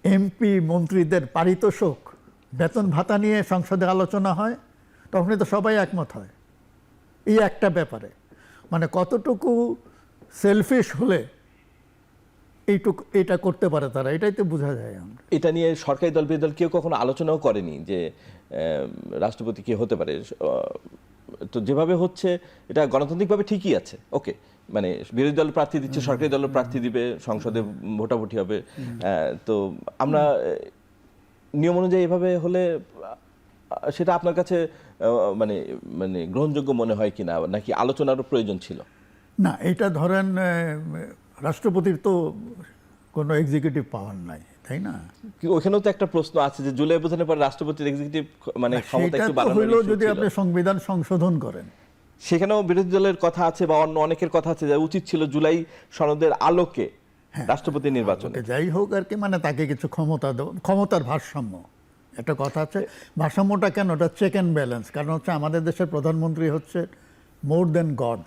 MP মন্ত্রীদের পারিতোষিক বেতন ভাতা নিয়ে সংসদে আলোচনা হয়, তখনই তো সবাই একমত হয় এই একটা ব্যাপারে। মানে কতটুকু সেলফিশ হলে এটা করতে পারে তারা, এটাই তো বোঝা যায়। আমরা এটা নিয়ে সরকারি দল বিরোধী দল কেউ কখনো আলোচনাও করেনি যে রাষ্ট্রপতি কে হতে পারে। তো যেভাবে হচ্ছে এটা গণতান্ত্রিকভাবে ঠিকই আছে, ওকে, মানে বিরোধী দল প্রার্থী দিচ্ছে, সরকারি দল প্রার্থী দিবে, সংসদে ভোটাভুটি হবে। তো আমরা নিয়ম অনুযায়ী এভাবে হলে সেটা আপনার কাছে মানে মানে গ্রহণযোগ্য মনে হয় কিনা, নাকি আলোচনারও প্রয়োজন ছিল? না, এটা ধরেন রাষ্ট্রপতির তো কোনো এক্সিকিউটিভ পাওয়ার নাই, তাই না? ওখানেও তো একটা প্রশ্ন আছে যে জুলাই অভ্যুত্থানের পর রাষ্ট্রপতির এক্সিকিউটিভ মানে ক্ষমতা একটু বাড়ানোর হইলো ইস্যু যদি ছিল। আপনি সংবিধান সংশোধন করেন। সেখানেও বিরোধী দলের কথা আছে বা অন্য অনেকের কথা আছে যে উচিত ছিল জুলাই সনদের আলোকে রাষ্ট্রপতি নির্বাচন। যাই হোক আর কি, মানে তাকে কিছু ক্ষমতা দেওয়া, ক্ষমতার ভারসাম্য একটা কথা আছে। ভারসাম্যটা কেন? ওটা চেক অ্যান্ড ব্যালেন্স। কারণ হচ্ছে আমাদের দেশের প্রধানমন্ত্রী হচ্ছে মোর দেন গড।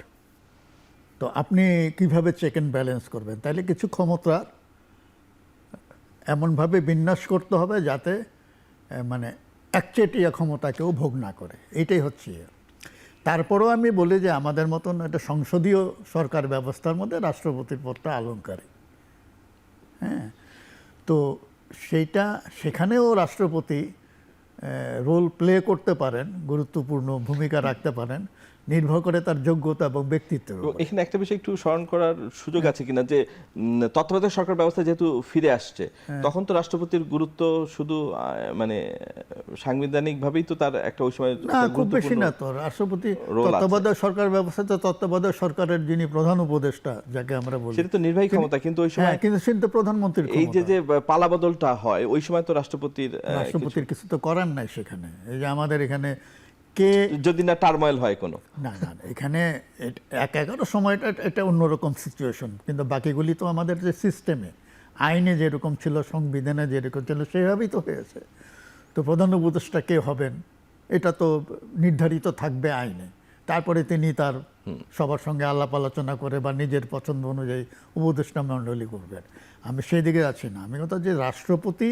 তো আপনি কিভাবে চেক অ্যান্ড ব্যালেন্স করবেন? তাইলে কিছু ক্ষমতা এমনভাবে বিন্যাস করতে হবে যাতে মানে একচেটিয়া ক্ষমতা কেউ ভোগ না করে, এইটাই হচ্ছে। তারপরেও আমি বলি যে আমাদের মতন একটা সংসদীয় সরকার ব্যবস্থার মধ্যে রাষ্ট্রপতির পদটা অলংকারী। হ্যাঁ, তো সেখানেও রাষ্ট্রপতি রোল প্লে করতে পারেন, গুরুত্বপূর্ণ ভূমিকা রাখতে পারেন, নির্ভর করে তার যোগ্যতা এবং ব্যক্তিত্বের উপর। এখানে একটা বিষয় একটু স্মরণ করার সুযোগ আছে কিনা যে তত্ত্বাবধায়ক সরকার ব্যবস্থা যেহেতু ফিরে আসছে, তখন তো রাষ্ট্রপতির গুরুত্ব শুধু মানে সাংবিধানিক ভাবেই তো তার একটা ওই সময় না, খুব বেশি না তো। রাষ্ট্রপতি তত্ত্বাবধায়ক সরকার ব্যবস্থা তো তত্ত্বাবধায়ক সরকারের যিনি প্রধান উপদেষ্টা যাকে আমরা বলি, সেটা তো নির্বাহী ক্ষমতা, কিন্তু ওই সময় কিন্তু সেটা তো প্রধানমন্ত্রীর এই ক্ষমতা। যে পালাবদলটা হয় ওই সময় তো রাষ্ট্রপতির কিছু তো করার নাই সেখানে। এই যে আমাদের এখানে কে যদি না টার্ময়েল হয় কোনো, না, এখানে ১-১১ সময়টা এটা অন্যরকম সিচুয়েশন, কিন্তু বাকিগুলি তো আমাদের যে সিস্টেমে আইনে যেরকম ছিল, সংবিধানে যেরকম ছিল, সেভাবেই তো হয়েছে। তো প্রধান উপদেষ্টা কে হবেন এটা তো নির্ধারিত থাকবে আইনে। তারপরে তিনি তার সবার সঙ্গে আলাপ আলোচনা করে বা নিজের পছন্দ অনুযায়ী উপদেষ্টা মণ্ডলী করবেন। আমি সেই দিকে আছি না। আমি কথা যে রাষ্ট্রপতি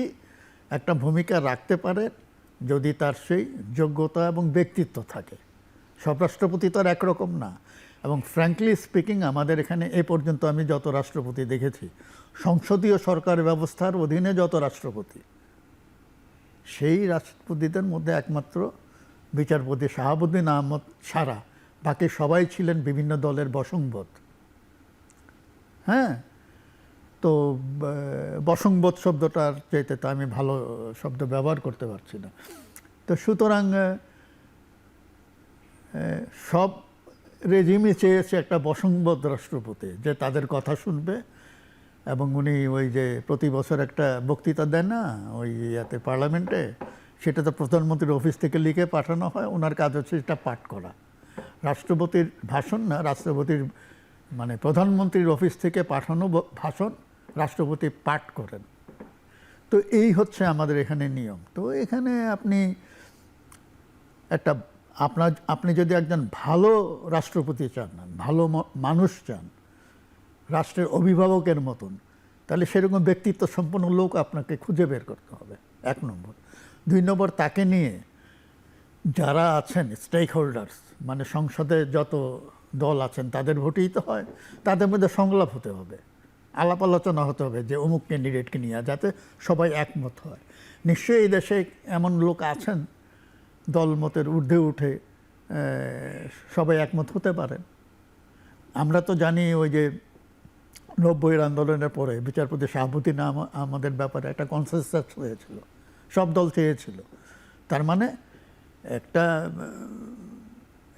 একটা ভূমিকা রাখতে পারে যদি তার সেই যোগ্যতা এবং ব্যক্তিত্ব থাকে। সব রাষ্ট্রপতি তো আর একরকম না। এবং ফ্র্যাঙ্কলি স্পিকিং আমাদের এখানে এ পর্যন্ত আমি যত রাষ্ট্রপতি দেখেছি, সংসদীয় সরকার ব্যবস্থার অধীনে যত রাষ্ট্রপতি, সেই রাষ্ট্রপতিদের মধ্যে একমাত্র বিচারপতি শাহাবুদ্দিন আহমদ ছাড়া বাকি সবাই ছিলেন বিভিন্ন দলের বশংবদ। হ্যাঁ, তো বশংবদ শব্দটার চাইতে তো আমি ভালো শব্দ ব্যবহার করতে পারছি না। তো সুতরাং সব রেজিমই চেয়েছে একটা বশংবদ রাষ্ট্রপতি, যে তাদের কথা শুনবে। এবং উনি ওই যে প্রতি বছর একটা বক্তৃতা দেন না ওই ইয়াতে পার্লামেন্টে, সেটা তো প্রধানমন্ত্রীর অফিস থেকে লিখে পাঠানো হয়। ওনার কাজ হচ্ছে সেটা পাঠ করা। রাষ্ট্রপতির ভাষণ না, রাষ্ট্রপতির মানে প্রধানমন্ত্রীর অফিস থেকে পাঠানো ভাষণ রাষ্ট্রপতি পাঠ করেন। তো এই হচ্ছে আমাদের এখানে নিয়ম। তো এখানে আপনি যদি একজন ভালো রাষ্ট্রপতি চান, ভালো মানুষ চান, রাষ্ট্রের অভিভাবকের মতন, তাহলে সেরকম ব্যক্তিত্ব সম্পন্ন লোক আপনাকে খুঁজে বের করতে হবে, ১ নম্বর। ২ নম্বর, তাকে নিয়ে যারা আছেন স্টেক হোল্ডার্স, মানে সংসদে যত দল আছেন তাদের ভোটেই তো হয়, তাদের মধ্যে সংলাপ হতে হবে, আলাপ আলোচনা হতে হবে যে অমুক ক্যান্ডিডেটকে নিয়ে, যাতে সবাই একমত হয়। নিশ্চয়ই এই দেশে এমন লোক আছেন দলমতের ঊর্ধ্বে উঠে সবাই একমত হতে পারেন। আমরা তো জানি ওই যে ৯০-এর আন্দোলনের পরে বিচারপতি শাহাবুদ্দিন আহমদের ব্যাপারে একটা কনসেনসাস হয়েছিল, সব দল চেয়েছিল। তার মানে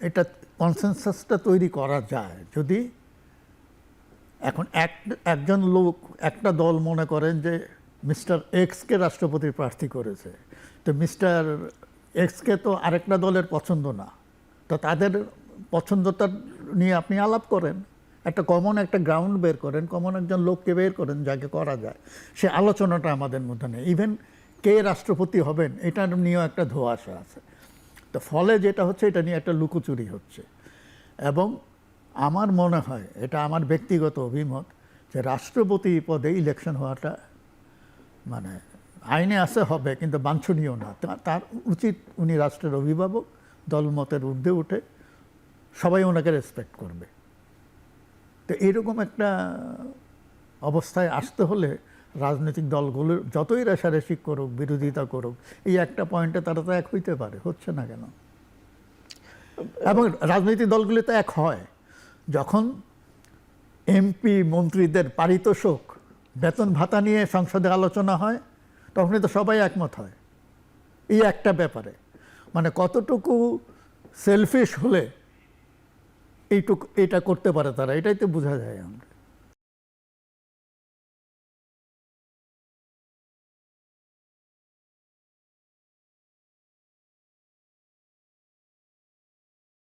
এটা কনসেনসাসটা তৈরি করা যায় যদি এখন একজন লোক, একটা দল মনে করেন যে মিস্টার এক্সকে রাষ্ট্রপতির প্রার্থী করেছে, তো মিস্টার এক্সকে তো আরেকটা দলের পছন্দ না, তো তাদের পছন্দটা নিয়ে আপনি আলাপ করেন, একটা গ্রাউন্ড বের করেন, কমন একজন লোককে বের করেন যাকে করা যায়। সে আলোচনাটা আমাদের মধ্যে নেই। ইভেন কে রাষ্ট্রপতি হবেন এটা নিয়েও একটা ধোঁয়াশা আছে। তো ফলে যেটা হচ্ছে, এটা নিয়ে একটা লুকোচুরি হচ্ছে। এবং আমার মনে হয়, এটা আমার ব্যক্তিগত অভিমত, যে রাষ্ট্রপতি পদে ইলেকশন হওয়াটা মানে আইনে আছে হবে কিন্তু বাঞ্ছনীয় না। তার উচিত উনি রাষ্ট্রের অভিভাবক, দলমতের ঊর্ধ্বে উঠে সবাই ওনাকে রেসপেক্ট করবে। তো এইরকম একটা অবস্থায় আসতে হলে রাজনৈতিক দলগুলোর যতই রেষারেষি করুক, বিরোধিতা করুক, এই একটা পয়েন্টে তারা তো এক হইতে পারে, হচ্ছে না কেন? এবং রাজনৈতিক দলগুলি তো এক হয় যখন এমপি মন্ত্রীদের পারিতোষিক বেতন ভাতা নিয়ে সংসদে আলোচনা হয়, তখনই তো সবাই একমত হয় এই একটা ব্যাপারে। মানে কতটুকু সেলফিশ হলে এইটুকু এটা করতে পারে তারা, এটাই তো বোঝা যায় আমরা।